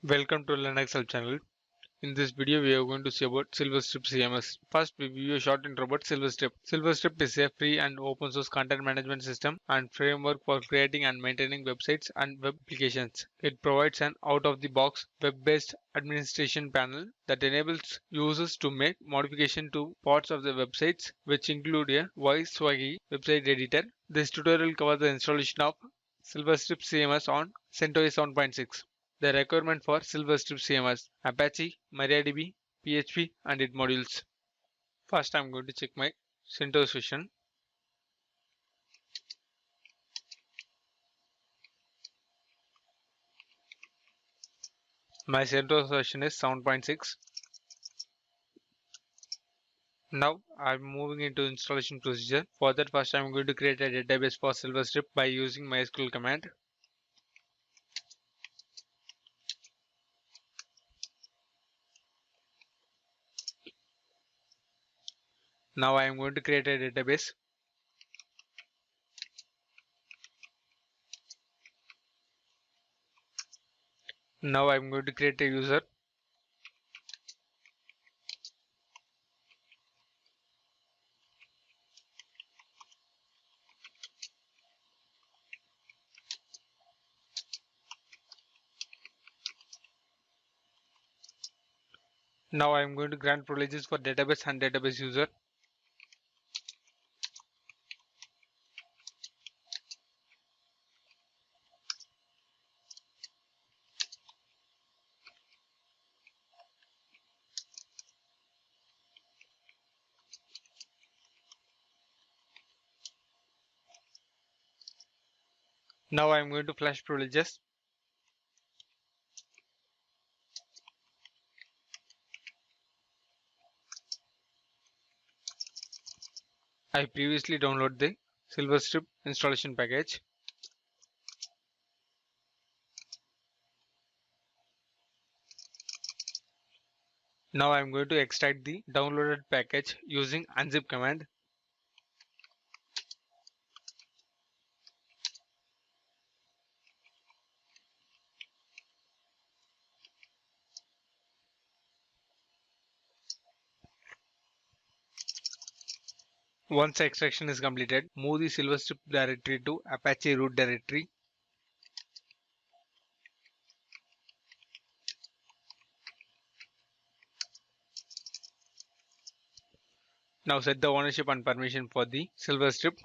Welcome to Linux Help channel. In this video, we are going to see about Silverstripe CMS. First, we view a short intro about Silverstripe. Silverstripe is a free and open source content management system and framework for creating and maintaining websites and web applications. It provides an out-of-the-box web-based administration panel that enables users to make modifications to parts of the websites, which include a voice-swaggy website editor. This tutorial covers the installation of Silverstripe CMS on Centos 7.6. The requirement for Silverstripe CMS, Apache, MariaDB, PHP and its modules. First I'm going to check my CentOS version. My CentOS version is 7.6. Now I'm moving into installation procedure. For that, first I'm going to create a database for Silverstripe by using MySQL command. Now I am going to create a database. Now I am going to create a user. Now I am going to grant privileges for database and database user. Now I am going to flash privileges. I previously downloaded the Silverstripe installation package. Now I am going to extract the downloaded package using unzip command. Once extraction is completed, move the Silverstripe directory to Apache root directory. Now set the ownership and permission for the Silverstripe.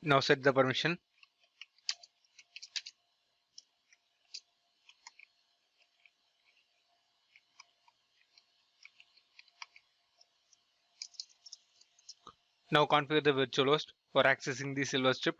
Now set the permission. Now configure the virtual host for accessing the Silverstripe.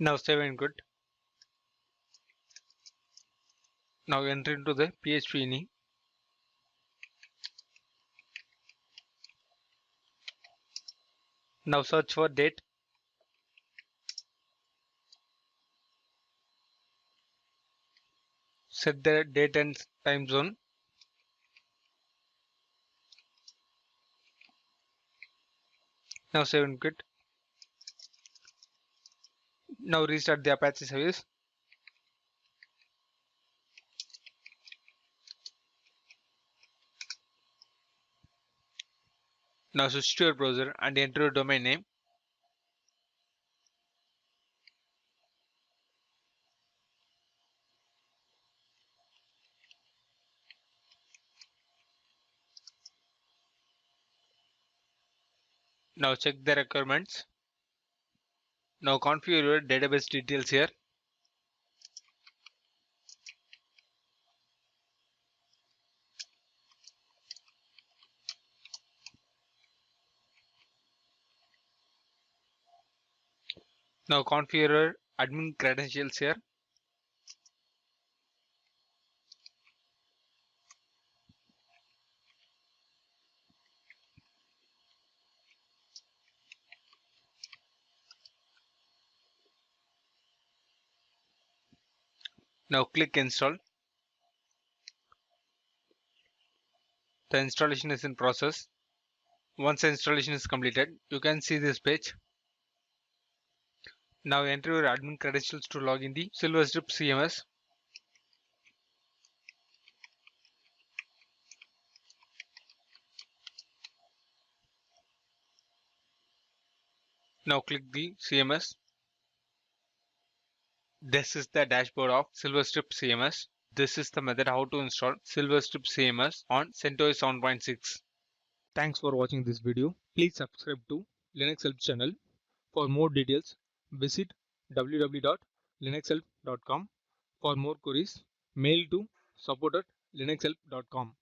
Now save and quit. Now enter into the PHP ini. Now search for date. Set the date and time zone. Now save and quit. Now restart the Apache service. Now switch to your browser and enter your domain name. Now check the requirements. Now configure your database details here. Now configure your admin credentials here. Now click install. The installation is in process. Once the installation is completed, you can see this page. Now enter your admin credentials to log in the Sliverstripe CMS. Now click the CMS. This is the dashboard of Sliverstripe CMS. This is the method how to install Sliverstripe CMS on Centos 7.6. Thanks for watching this video. Please subscribe to Linux Help channel. For more details, visit www.linuxhelp.com. For more queries, mail to support@linuxhelp.com.